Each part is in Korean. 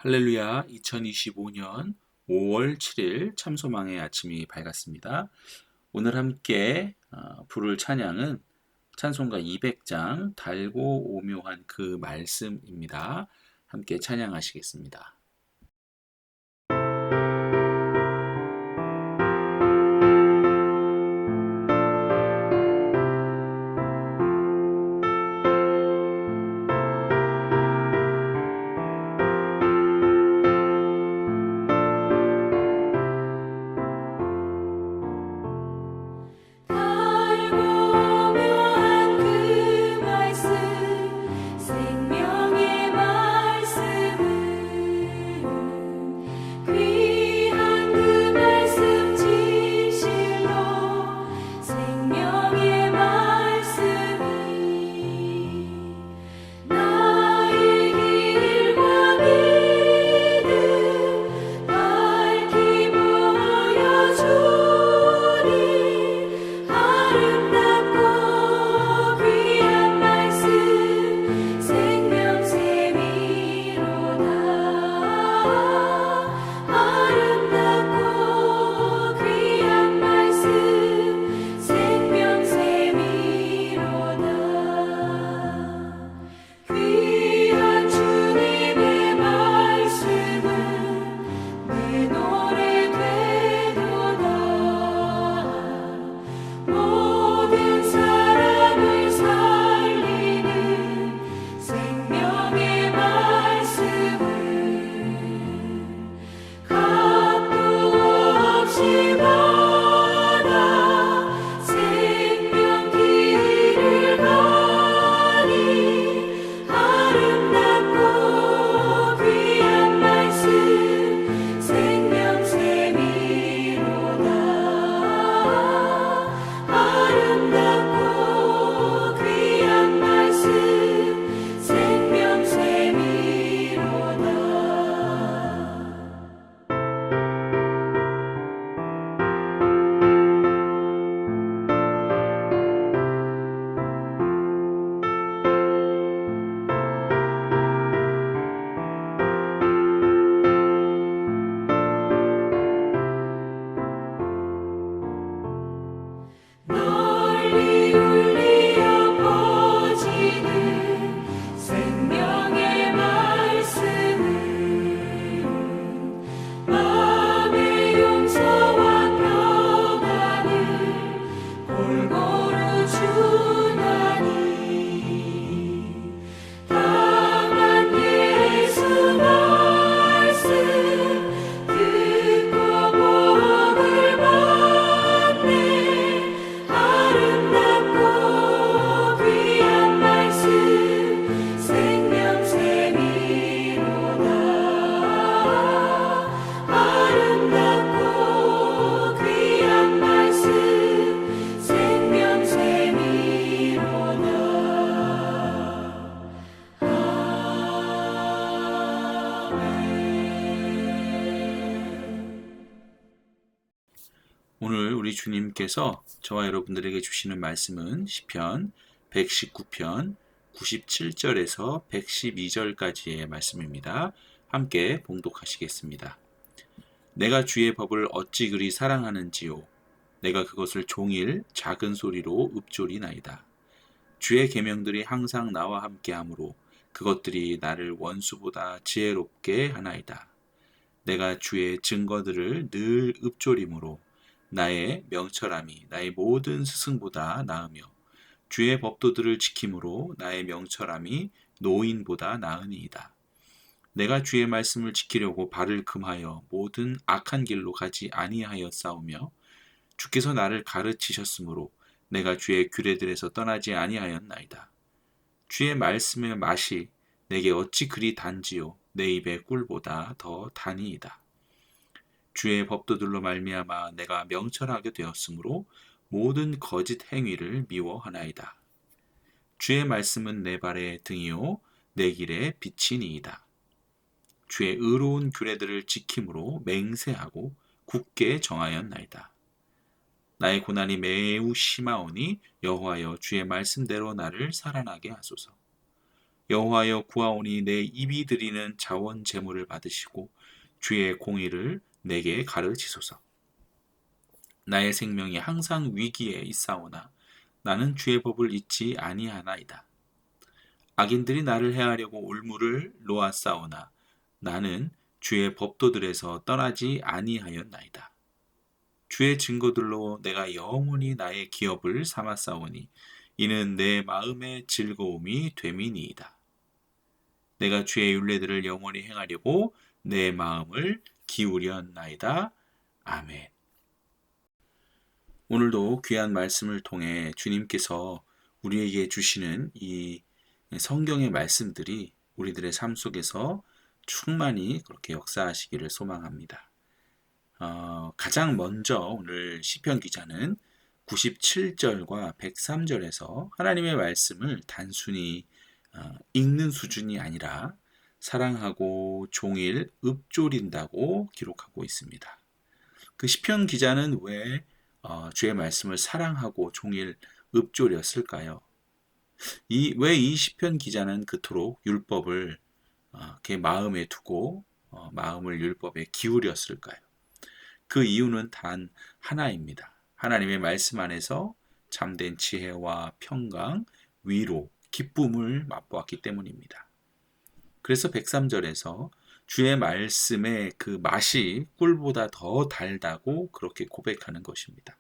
할렐루야, 2025년 5월 7일 참소망의 아침이 밝았습니다. 오늘 함께 부를 찬양은 찬송가 200장 달고 오묘한 그 말씀입니다. 함께 찬양하시겠습니다. 오늘 우리 주님께서 저와 여러분들에게 주시는 말씀은 시편 119편 97절에서 112절까지의 말씀입니다. 함께 봉독하시겠습니다. 내가 주의 법을 어찌 그리 사랑하는지요. 내가 그것을 종일 작은 소리로 읊조리나이다. 주의 계명들이 항상 나와 함께하므로 그것들이 나를 원수보다 지혜롭게 하나이다. 내가 주의 증거들을 늘 읊조림으로 나의 명철함이 나의 모든 스승보다 나으며 주의 법도들을 지킴으로 나의 명철함이 노인보다 나으니이다. 내가 주의 말씀을 지키려고 발을 금하여 모든 악한 길로 가지 아니하였사오며 주께서 나를 가르치셨으므로 내가 주의 규례들에서 떠나지 아니하였나이다. 주의 말씀의 맛이 내게 어찌 그리 단지요 내 입의 꿀보다 더 다니이다. 주의 법도들로 말미암아 내가 명철하게 되었으므로 모든 거짓 행위를 미워하나이다. 주의 말씀은 내 발의 등이요 내 길의 빛이니이다. 주의 의로운 규례들을 지킴으로 맹세하고 굳게 정하였나이다. 나의 고난이 매우 심하오니 여호와여 주의 말씀대로 나를 살아나게 하소서. 여호와여 구하오니 내 입이 드리는 자원 제물을 받으시고 주의 공의를 내게 가르치소서. 나의 생명이 항상 위기에 있사오나 나는 주의 법을 잊지 아니하나이다. 악인들이 나를 해하려고 올무를 놓았사오나 나는 주의 법도들에서 떠나지 아니하였나이다. 주의 증거들로 내가 영원히 나의 기업을 삼았사오니 이는 내 마음의 즐거움이 됨이니이다. 내가 주의 율례들을 영원히 행하려고 내 마음을 기울였나이다. 아멘. 오늘도 귀한 말씀을 통해 주님께서 우리에게 주시는 이 성경의 말씀들이 우리들의 삶 속에서 충만히 그렇게 역사하시기를 소망합니다. 가장 먼저 오늘 시편 기자는 97절과 103절에서 하나님의 말씀을 단순히 읽는 수준이 아니라 사랑하고 종일 읊조린다고 기록하고 있습니다. 그 시편 기자는 왜 주의 말씀을 사랑하고 종일 읊조렸을까요? 왜 이 시편 기자는 그토록 율법을 그 마음에 두고 마음을 율법에 기울였을까요? 그 이유는 단 하나입니다. 하나님의 말씀 안에서 참된 지혜와 평강, 위로, 기쁨을 맛보았기 때문입니다. 그래서 103절에서 주의 말씀의 그 맛이 꿀보다 더 달다고 그렇게 고백하는 것입니다.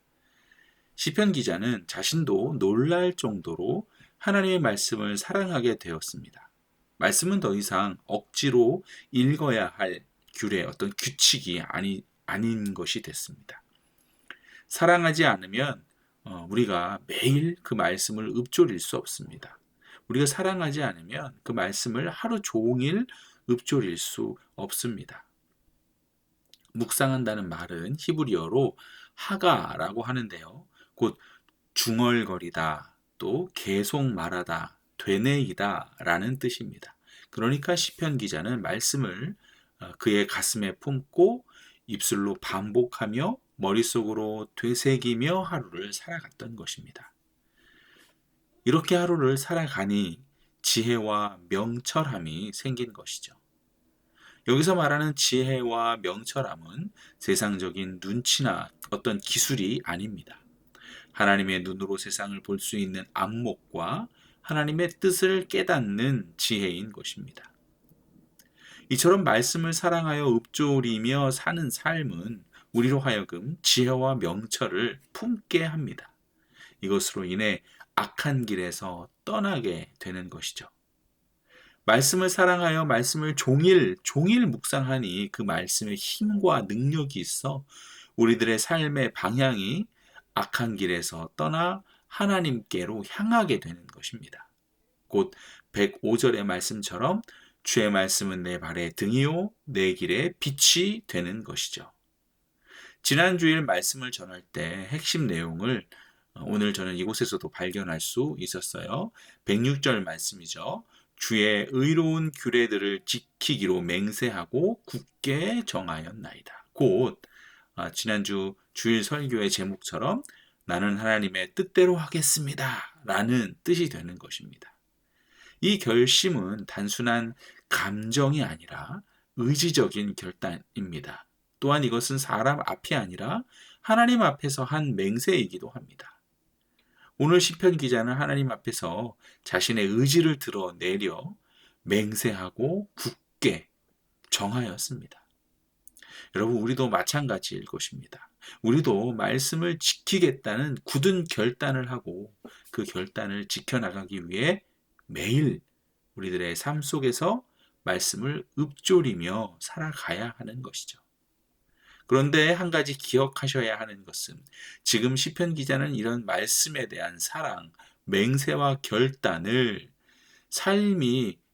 시편 기자는 자신도 놀랄 정도로 하나님의 말씀을 사랑하게 되었습니다. 말씀은 더 이상 억지로 읽어야 할 규례, 어떤 규칙이 아닌 것이 됐습니다. 사랑하지 않으면 우리가 매일 그 말씀을 읊조릴 수 없습니다. 우리가 사랑하지 않으면 그 말씀을 하루 종일 읊조릴 수 없습니다. 묵상한다는 말은 히브리어로 하가라고 하는데요. 곧 중얼거리다, 또 계속 말하다, 되뇌이다 라는 뜻입니다. 그러니까 시편 기자는 말씀을 그의 가슴에 품고 입술로 반복하며 머릿속으로 되새기며 하루를 살아갔던 것입니다. 이렇게 하루를 살아가니 지혜와 명철함이 생긴 것이죠. 여기서 말하는 지혜와 명철함은 세상적인 눈치나 어떤 기술이 아닙니다. 하나님의 눈으로 세상을 볼 수 있는 안목과 하나님의 뜻을 깨닫는 지혜인 것입니다. 이처럼 말씀을 사랑하여 읊조리며 사는 삶은 우리로 하여금 지혜와 명철을 품게 합니다. 이것으로 인해 악한 길에서 떠나게 되는 것이죠. 말씀을 사랑하여 말씀을 종일 묵상하니 그 말씀의 힘과 능력이 있어 우리들의 삶의 방향이 악한 길에서 떠나 하나님께로 향하게 되는 것입니다. 곧 105절의 말씀처럼 주의 말씀은 내 발의 등이요 내 길의 빛이 되는 것이죠. 지난 주일 말씀을 전할 때 핵심 내용을 오늘 저는 이곳에서도 발견할 수 있었어요. 106절 말씀이죠. 주의 의로운 규례들을 지키기로 맹세하고 굳게 정하였나이다. 곧 지난주 주일 설교의 제목처럼 나는 하나님의 뜻대로 하겠습니다 라는 뜻이 되는 것입니다. 이 결심은 단순한 감정이 아니라 의지적인 결단입니다. 또한 이것은 사람 앞이 아니라 하나님 앞에서 한 맹세이기도 합니다. 오늘 시편 기자는 하나님 앞에서 자신의 의지를 드러내려 맹세하고 굳게 정하였습니다. 여러분, 우리도 마찬가지일 것입니다. 우리도 말씀을 지키겠다는 굳은 결단을 하고 그 결단을 지켜나가기 위해 매일 우리들의 삶 속에서 말씀을 읊조리며 살아가야 하는 것이죠. 그런데 한 가지 기억하셔야 하는 것은 지금 시편 기자는 이런 말씀에 대한 사랑, 맹세와 결단을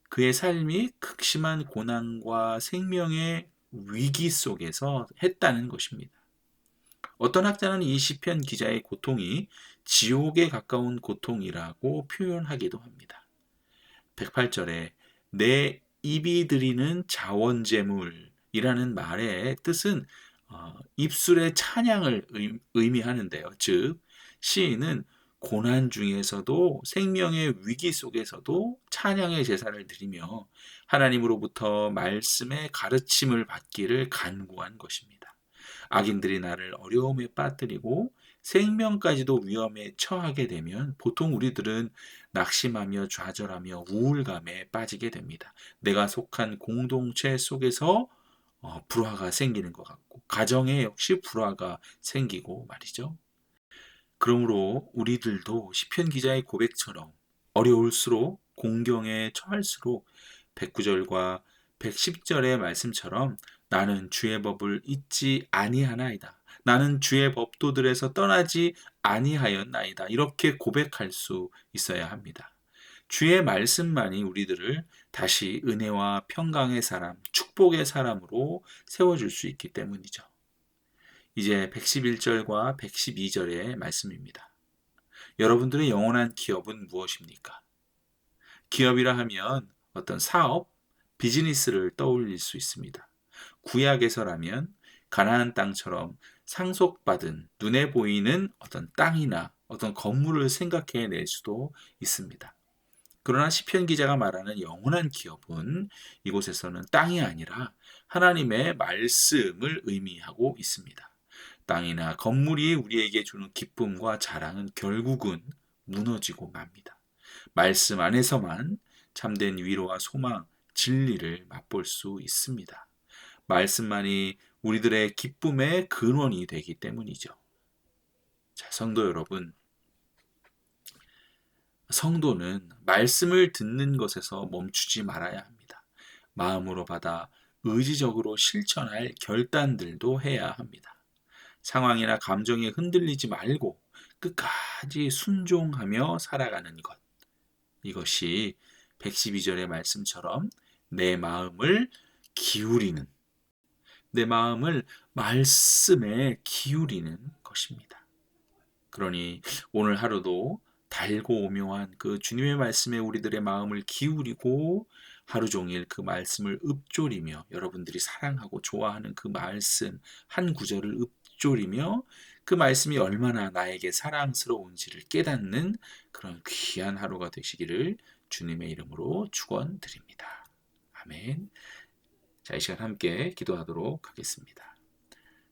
그의 삶이 극심한 고난과 생명의 위기 속에서 했다는 것입니다. 어떤 학자는 이 시편 기자의 고통이 지옥에 가까운 고통이라고 표현하기도 합니다. 108절에 내 입이 드리는 자원제물이라는 말의 뜻은 입술의 찬양을 의미하는데요. 즉 시인은 고난 중에서도 생명의 위기 속에서도 찬양의 제사를 드리며 하나님으로부터 말씀의 가르침을 받기를 간구한 것입니다. 악인들이 나를 어려움에 빠뜨리고 생명까지도 위험에 처하게 되면 보통 우리들은 낙심하며 좌절하며 우울감에 빠지게 됩니다. 내가 속한 공동체 속에서 불화가 생기는 것 같고 가정에 역시 불화가 생기고 말이죠. 그러므로 우리들도 시편 기자의 고백처럼 어려울수록 공경에 처할수록 109절과 110절의 말씀처럼 나는 주의 법을 잊지 아니하나이다. 나는 주의 법도들에서 떠나지 아니하였나이다. 이렇게 고백할 수 있어야 합니다. 주의 말씀만이 우리들을 다시 은혜와 평강의 사람, 축복의 사람으로 세워줄 수 있기 때문이죠. 이제 111절과 112절의 말씀입니다. 여러분들의 영원한 기업은 무엇입니까? 기업이라 하면 어떤 사업, 비즈니스를 떠올릴 수 있습니다. 구약에서라면 가나안 땅처럼 상속받은 눈에 보이는 어떤 땅이나 어떤 건물을 생각해낼 수도 있습니다. 그러나 시편 기자가 말하는 영원한 기업은 이곳에서는 땅이 아니라 하나님의 말씀을 의미하고 있습니다. 땅이나 건물이 우리에게 주는 기쁨과 자랑은 결국은 무너지고 맙니다. 말씀 안에서만 참된 위로와 소망, 진리를 맛볼 수 있습니다. 말씀만이 우리들의 기쁨의 근원이 되기 때문이죠. 자, 성도 여러분, 성도는 말씀을 듣는 것에서 멈추지 말아야 합니다. 마음으로 받아 의지적으로 실천할 결단들도 해야 합니다. 상황이나 감정에 흔들리지 말고 끝까지 순종하며 살아가는 것. 이것이 112절의 말씀처럼 내 마음을 말씀에 기울이는 것입니다. 그러니 오늘 하루도 달고 오묘한 그 주님의 말씀에 우리들의 마음을 기울이고 하루 종일 그 말씀을 읊조리며 여러분들이 사랑하고 좋아하는 그 말씀 한 구절을 읊조리며 그 말씀이 얼마나 나에게 사랑스러운지를 깨닫는 그런 귀한 하루가 되시기를 주님의 이름으로 축원드립니다. 아멘. 자, 이 시간 함께 기도하도록 하겠습니다.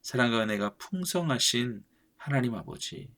사랑과 은혜가 풍성하신 하나님 아버지,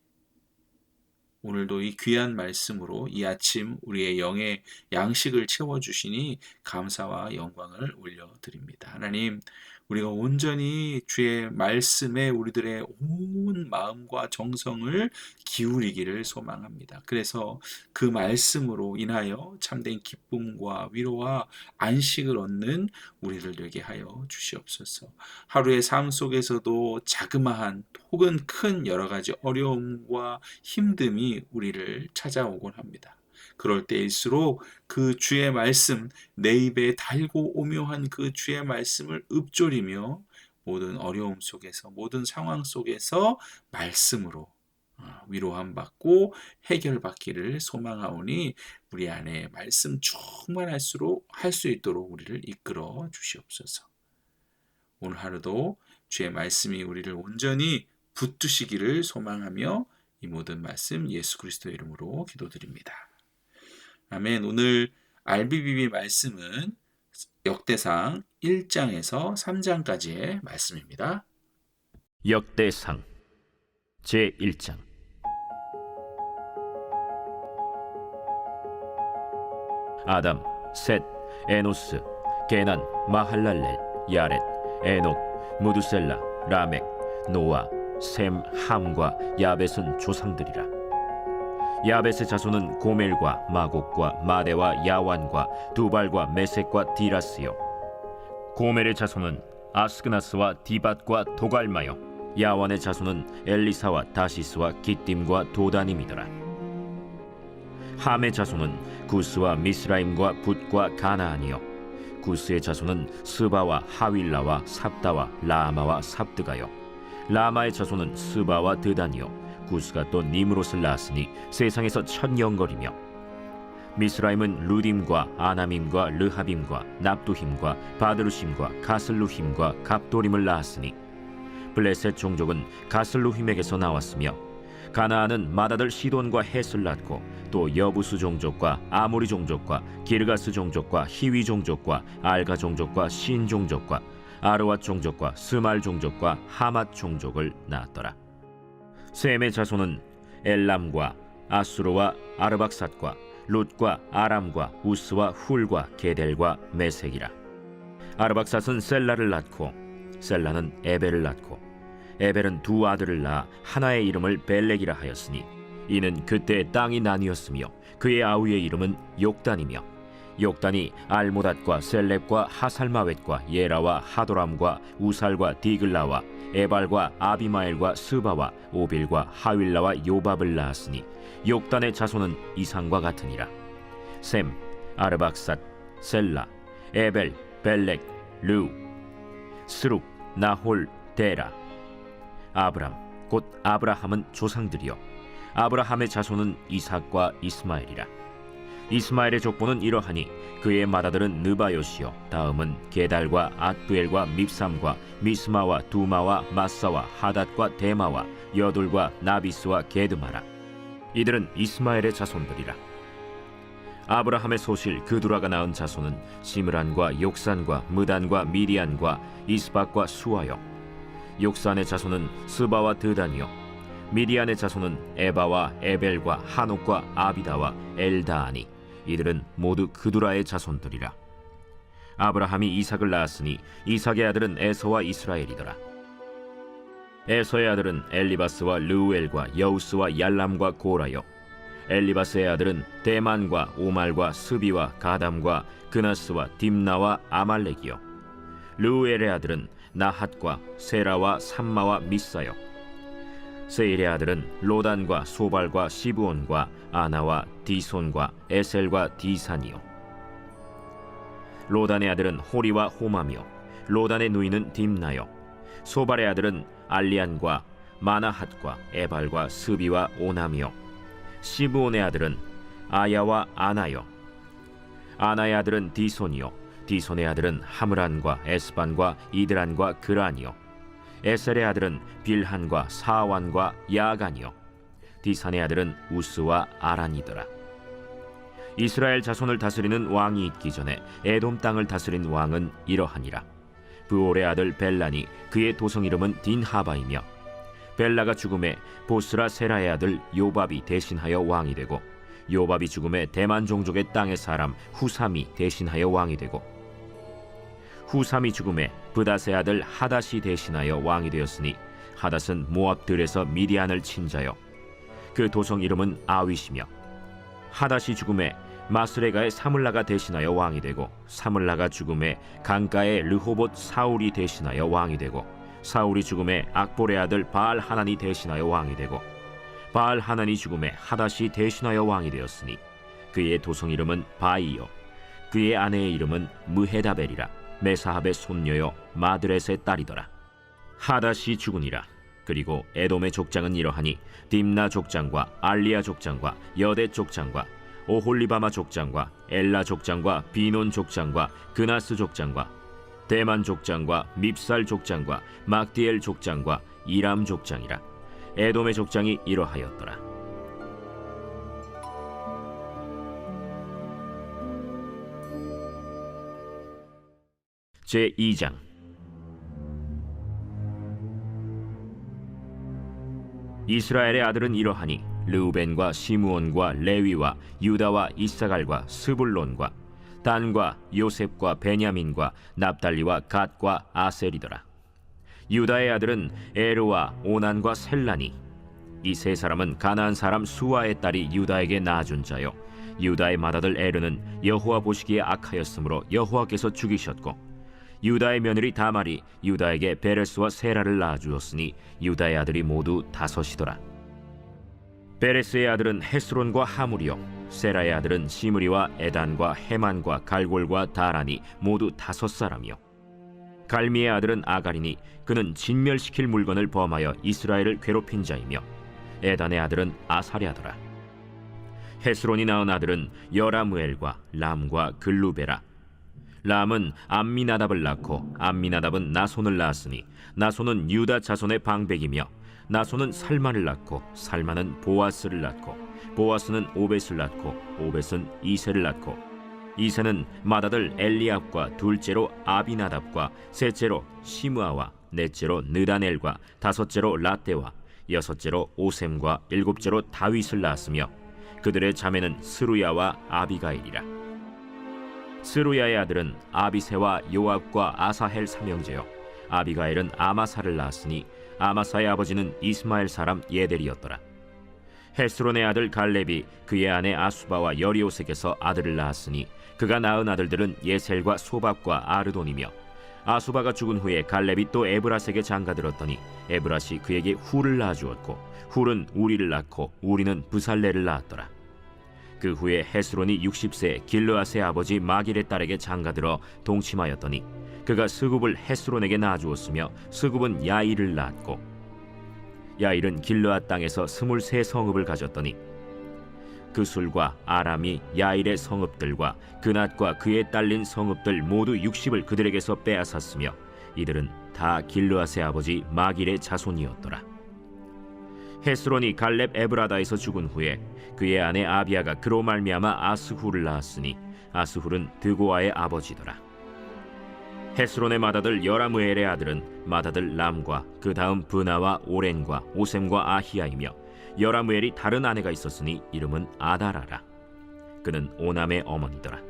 오늘도 이 귀한 말씀으로 이 아침 우리의 영의 양식을 채워주시니 감사와 영광을 올려드립니다. 하나님, 우리가 온전히 주의 말씀에 우리들의 온 마음과 정성을 기울이기를 소망합니다. 그래서 그 말씀으로 인하여 참된 기쁨과 위로와 안식을 얻는 우리들 되게 하여 주시옵소서. 하루의 삶 속에서도 자그마한 혹은 큰 여러 가지 어려움과 힘듦이 우리를 찾아오곤 합니다. 그럴 때일수록 그 주의 말씀, 내 입에 달고 오묘한 그 주의 말씀을 읊조리며 모든 어려움 속에서, 모든 상황 속에서 말씀으로 위로함 받고 해결받기를 소망하오니 우리 안에 말씀 충만할수록 할 수 있도록 우리를 이끌어 주시옵소서. 오늘 하루도 주의 말씀이 우리를 온전히 붙드시기를 소망하며 이 모든 말씀 예수 그리스도의 이름으로 기도드립니다. 아멘. 오늘 RBBB 말씀은 역대상 1장에서 3장까지의 말씀입니다. 역대상 제1장. 아담, 셋, 에노스, 게난, 마할랄렐, 야렛, 에녹, 무두셀라, 라멕, 노아, 셈, 함과 야벳은 조상들이라. 야벳의 자손은 고멜과 마곡과 마대와 야완과 두발과 메섹과 디라스요. 고멜의 자손은 아스그나스와 디밧과 도갈마요. 야완의 자손은 엘리사와 다시스와 기띔과 도다님이더라. 함의 자손은 구스와 미스라임과 붓과 가나안이요. 구스의 자손은 스바와 하윌라와 삽다와 라마와 삽드가요. 라마의 자손은 스바와 드단이요. 구스가 또 니므롯을 낳았으니 세상에서 천영거리며. 미스라임은 루딤과 아나밈과 르하빔과 납두힘과 바드루심과 가슬루힘과 갑도림을 낳았으니 블레셋 종족은 가슬루힘에게서 나왔으며 가나안은 맏아들 시돈과 헷을 낳고 또 여부스 종족과 아모리 종족과 기르가스 종족과 히위 종족과 알가 종족과 신 종족과 아르왓 종족과 스말 종족과 하맛 종족을 낳았더라. 셈의 자손은 엘람과 아수르와 아르박삿과 룻과 아람과 우스와 훌과 게델과 메색이라. 아르박삿은 셀라를 낳고 셀라는 에벨을 낳고 에벨은 두 아들을 낳아 하나의 이름을 벨렉이라 하였으니 이는 그때 땅이 나뉘었으며 그의 아우의 이름은 욕단이며 욕단이 알모닷과 셀렙과 하살마웻과 예라와 하도람과 우살과 디글라와 에발과 아비마엘과 스바와 오빌과 하윌라와 요밥을 낳았으니 욕단의 자손은 이상과 같으니라. 셈, 아르박삿, 셀라, 에벨, 벨렉, 르우, 스룩, 나홀, 데라. 아브람, 곧 아브라함은 조상들이요 아브라함의 자손은 이삭과 이스마엘이라. 이스마엘의 족보는 이러하니 그의 맏아들은 느바요시요 다음은 게달과 앗부엘과 밉삼과 미스마와 두마와 마사와 하닷과 데마와 여둘과 나비스와 게드마라. 이들은 이스마엘의 자손들이라. 아브라함의 소실 그두라가 낳은 자손은 시므란과 욕산과 무단과 미디안과 이스박과 수아요. 욕산의 자손은 스바와 드단이요 미디안의 자손은 에바와 에벨과 한옥과 아비다와 엘다아니. 이들은 모두 그두라의 자손들이라. 아브라함이 이삭을 낳았으니 이삭의 아들은 에서와 이스라엘이더라. 에서의 아들은 엘리바스와 르우엘과 여우스와 얄람과 고라요. 엘리바스의 아들은 대만과 오말과 스비와 가담과 그나스와 딥나와 아말렉이요. 르우엘의 아들은 나핫과 세라와 삼마와 미사요. 세일의 아들은 로단과 소발과 시브온과 아나와 디손과 에셀과 디산이요. 로단의 아들은 호리와 호마며 로단의 누이는 딥나요. 소발의 아들은 알리안과 마나핫과 에발과 스비와 오나미요. 시브온의 아들은 아야와 아나요. 아나의 아들은 디손이요. 디손의 아들은 하므란과 에스반과 이드란과 그란이요. 에셀의 아들은 빌한과 사완과 야간이요. 디산의 아들은 우스와 아란이더라. 이스라엘 자손을 다스리는 왕이 있기 전에 에돔 땅을 다스린 왕은 이러하니라. 브올의 아들 벨란이 그의 도성 이름은 딘하바이며 벨라가 죽음에 보스라 세라의 아들 요밥이 대신하여 왕이 되고 요밥이 죽음에 대만 종족의 땅의 사람 후삼이 대신하여 왕이 되고 후삼이 죽음에 브닷의 아들 하닷이 대신하여 왕이 되었으니 하닷은 모압들에서 미디안을 친 자요 그 도성 이름은 아윗이며 하닷이 죽음에 마스레가의 사물라가 대신하여 왕이 되고 사물라가 죽음에 강가의 르호봇 사울이 대신하여 왕이 되고 사울이 죽음에 악볼의 아들 바알 하난이 대신하여 왕이 되고 바알 하난이 죽음에 하닷이 대신하여 왕이 되었으니 그의 도성 이름은 바이요 그의 아내의 이름은 무헤다벨이라. 메사합의 손녀요 마드렛의 딸이더라. 하닷이 죽으니라. 그리고 에돔의 족장은 이러하니 딥나 족장과 알리아 족장과 여대 족장과 오홀리바마 족장과 엘라 족장과 비논 족장과 그나스 족장과 대만 족장과 밉살 족장과 막디엘 족장과 이람 족장이라. 에돔의 족장이 이러하였더라. 제2장. 이스라엘의 아들은 이러하니 르우벤과 시므온과 레위와 유다와 이사갈과 스불론과 단과 요셉과 베냐민과 납달리와 갓과 아셀이더라. 유다의 아들은 에르와 오난과 셀라니. 이 세 사람은 가나안 사람 수아의 딸이 유다에게 낳아준 자요 유다의 맏아들 에르는 여호와 보시기에 악하였으므로 여호와께서 죽이셨고 유다의 며느리 다말이 유다에게 베레스와 세라를 낳아주었으니 유다의 아들이 모두 5이더라. 베레스의 아들은 헤스론과 하물이요 세라의 아들은 시므리와 에단과 헤만과 갈골과 다란이 모두 5사람이요 갈미의 아들은 아가리니 그는 진멸시킬 물건을 범하여 이스라엘을 괴롭힌 자이며 에단의 아들은 아사랴더라. 헤스론이 낳은 아들은 여라무엘과 람과 글루베라. 람은 암미나답을 낳고 암미나답은 나손을 낳았으니 나손은 유다 자손의 방백이며 나손은 살마를 낳고 살마는 보아스를 낳고 보아스는 오벳을 낳고 오벳은 이새를 낳고 이새는 맏아들 엘리압과 둘째로 아비나답과 셋째로 시므아와 넷째로 느다넬과 다섯째로 라떼와 여섯째로 오셈과 일곱째로 다윗을 낳았으며 그들의 자매는 스루야와 아비가일이라. 스루야의 아들은 아비새와 요압과 아사헬 삼형제요 아비가일은 아마사를 낳았으니 아마사의 아버지는 이스마엘 사람 예델이었더라. 헤스론의 아들 갈렙이 그의 아내 아수바와 여리오색에서 아들을 낳았으니 그가 낳은 아들들은 예셀과 소박과 아르돈이며 아수바가 죽은 후에 갈렙이 또 에브라스에게 장가들었더니 에브라시 그에게 훌을 낳아주었고 훌은 우리를 낳고 우리는 브살레를 낳았더라. 그 후에 헤스론이 60세 길르앗의 아버지 마길의 딸에게 장가들어 동침하였더니 그가 스굽을 헤스론에게 낳아주었으며 스굽은 야일을 낳았고 야일은 길르앗 땅에서 23성읍을 가졌더니 그술과 아람이 야일의 성읍들과 그낫과 그에 딸린 성읍들 모두 60을 그들에게서 빼앗았으며 이들은 다 길르앗의 아버지 마길의 자손이었더라. 헤스론이 갈렙 에브라다에서 죽은 후에 그의 아내 아비아가 그로 말미암아 아스훌을 낳았으니 아스훌은 드고아의 아버지더라. 헤스론의 맏아들 여라무엘의 아들은 맏아들 람과 그 다음 브나와 오렌과 오셈과 아히야이며 여라무엘이 다른 아내가 있었으니 이름은 아다라라. 그는 오남의 어머니더라.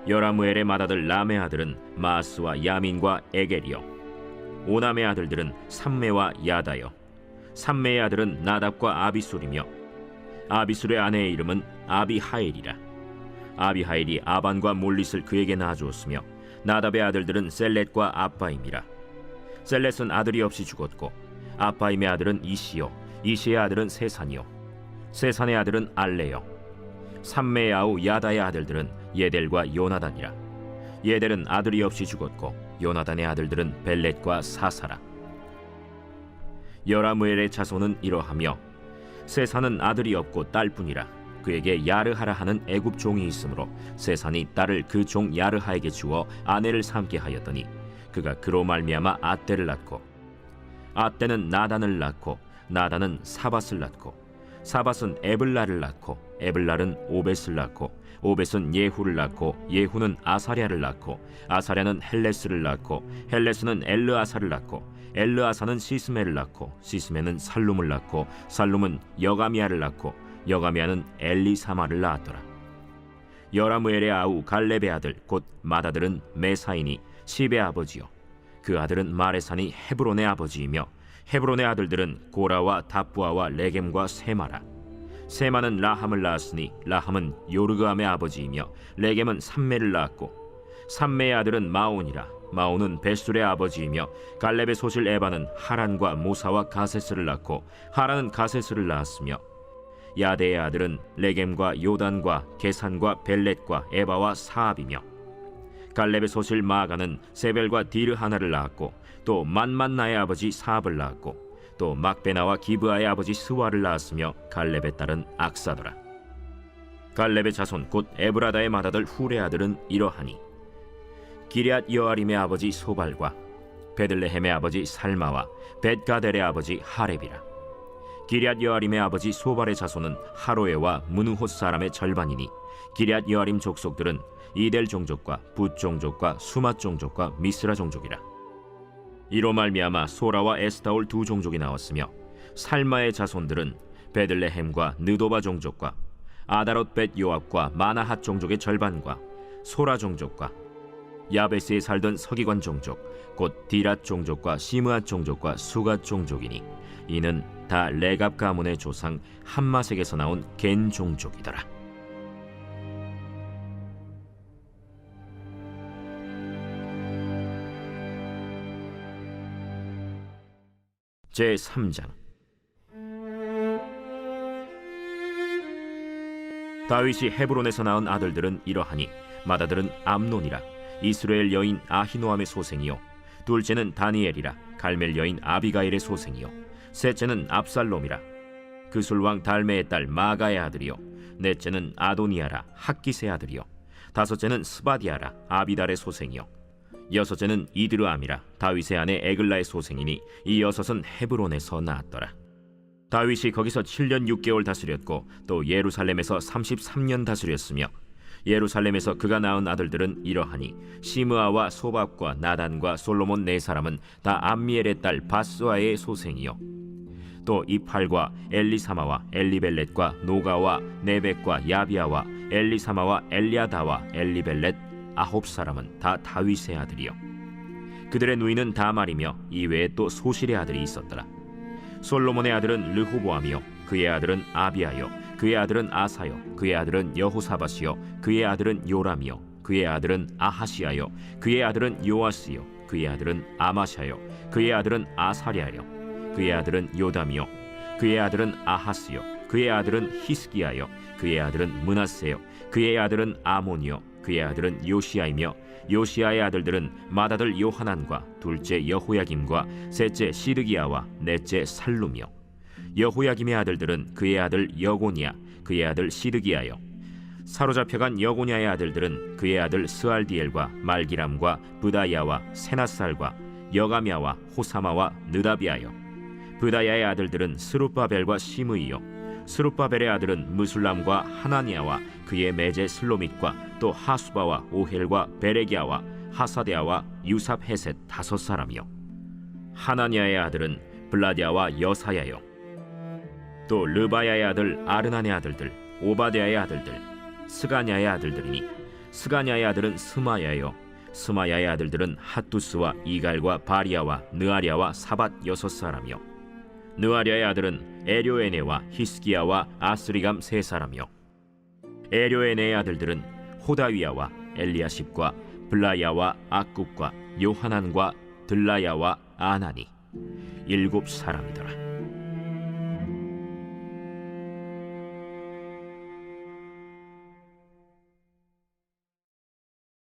여라무엘의 맏아들 람의 아들은 마스와 야민과 에겔이요 오남의 아들들은 삼메와 야다요 삼메의 아들은 나답과 아비술이며 아비술의 아내의 이름은 아비하일이라. 아비하일이 아반과 몰릿을 그에게 낳아주었으며 나답의 아들들은 셀렛과 아빠임이라. 셀렛은 아들이 없이 죽었고 아빠임의 아들은 이시요 이시의 아들은 세산이요 세산의 아들은 알레요 삼메의 아우 야다의 아들들은 예델과 요나단이라. 예델은 아들이 없이 죽었고 요나단의 아들들은 벨렛과 사사라. 여라무엘의 자손은 이러하며 세산은 아들이 없고 딸뿐이라. 그에게 야르하라 하는 애굽 종이 있으므로 세산이 딸을 그 종 야르하에게 주어 아내를 삼게 하였더니 그가 그로 말미암아 아떼를 낳고 아떼는 나단을 낳고 나단은 사밧을 낳고 사밧은 에블라를 낳고 에블랄은 오벳을 낳고 오벳은 예후를 낳고 예후는 아사랴를 낳고 아사랴는 헬레스를 낳고 헬레스는 엘르아사를 낳고 엘르아사는 시스메를 낳고 시스메는 살룸을 낳고 살룸은 여가미아를 낳고 여가미아는 엘리사마를 낳았더라. 여라무엘의 아우 갈렙의 아들 곧 맏아들은 메사이니 시베의 아버지요 그 아들은 마레산이 헤브론의 아버지이며 헤브론의 아들들은 고라와 다부아와 레겜과 세마라. 세마는 라함을 낳았으니 라함은 요르그암의 아버지이며 레겜은 삼메를 낳았고 삼메의 아들은 마온이라. 마온은 베술의 아버지이며 갈렙의 소실 에바는 하란과 모사와 가세스를 낳고 하란은 가세스를 낳았으며 야데의 아들은 레겜과 요단과 게산과 벨렛과 에바와 사압이며 갈렙의 소실 마가는 세벨과 디르하나를 낳았고 또 만만나의 아버지 사압을 낳았고 또 막베나와 기브아의 아버지 스와를 낳았으며 갈렙의 딸은 악사더라. 갈렙의 자손 곧 에브라다의 맏아들 훌의 아들은 이러하니 기럇 여아림의 아버지 소발과 베들레헴의 아버지 살마와 벳가델의 아버지 하렙이라. 기럇 여아림의 아버지 소발의 자손은 하로에와 무누톳 사람의 절반이니 기럇 여아림 족속들은 이델 종족과 붓 종족과 수맛 종족과 미스라 종족이라. 이로 말미암아 소라와 에스타올 두 종족이 나왔으며 살마의 자손들은 베들레헴과 느도바 종족과 아다롯 벳 요압과 마나핫 종족의 절반과 소라 종족과 야베스에 살던 서기관 종족 곧 디랏 종족과 시므앗 종족과 수갓 종족이니 이는 다 레갑 가문의 조상 함마색에서 나온 겐 종족이더라. 제3장. 다윗이 헤브론에서 낳은 아들들은 이러하니 맏아들은 암논이라. 이스라엘 여인 아히노암의 소생이요 둘째는 다니엘이라. 갈멜 여인 아비가일의 소생이요 셋째는 압살롬이라. 그술왕 달메의 딸 마가의 아들이요 넷째는 아도니아라. 학기스의 아들이요 다섯째는 스바디아라. 아비달의 소생이요 여섯째는 이드르암이라 다윗의 아내 에글라의 소생이니 이 여섯은 헤브론에서 나았더라. 다윗이 거기서 7년 6개월 다스렸고 또 예루살렘에서 33년 다스렸으며 예루살렘에서 그가 낳은 아들들은 이러하니 시므아와 소밥과 나단과 솔로몬 네 사람은 다 암미엘의 딸 바스와의 소생이요 또 이팔과 엘리사마와 엘리벨렛과 노가와 네벡과 야비아와 엘리사마와 엘리아다와 엘리벨렛 9사람은 다 다윗의 아들이요 그들의 누이는 다말이며 이외에 또 소실의 아들이 있었더라. 솔로몬의 아들은 르호보암이요 그의 아들은 아비아요 그의 아들은 아사요 그의 아들은 여호사밧이요 그의 아들은 요람이요 그의 아들은 아하시아요 그의 아들은 요아스요 그의 아들은 아마샤요 그의 아들은 아사랴요 그의 아들은 요담이요 그의 아들은 아하스요 그의 아들은 히스기야요 그의 아들은 므낫세요 그의 아들은 아몬이요 그의 아들은 요시야이며 요시야의 아들들은 맏아들 요하난과 둘째 여호야김과 셋째 시드기야와 넷째 살룸이요 여호야김의 아들들은 그의 아들 여고니야 그의 아들 시드기야요 사로잡혀간 여고냐의 아들들은 그의 아들 스알디엘과 말기람과 브다야와 세나살과 여가미야와 호사마와 느다비아요 브다야의 아들들은 스룹바벨과 시므이요 스룹바벨의 아들은 무술람과 하나니아와 그의 매제 슬로밋과 또 하수바와 오헬과 베레기야와 하사데아와 유삽헤셋 5사람이요 하나니아의 아들은 블라디아와 여사야요 또 르바야의 아들 아르난의 아들들 오바데아의 아들들 스가냐의 아들들이니 스가냐의 아들은 스마야요 스마야의 아들들은 핫두스와 이갈과 바리아와 느아리아와 사밧 6사람이요 느아리아의 아들은 에료에네와 히스기야와 아스리감 3사람이요 에료에네의 아들들은 호다위야와 엘리야십과 블라야와 악굽과 요하난과 들라야와 아나니 7사람이더라.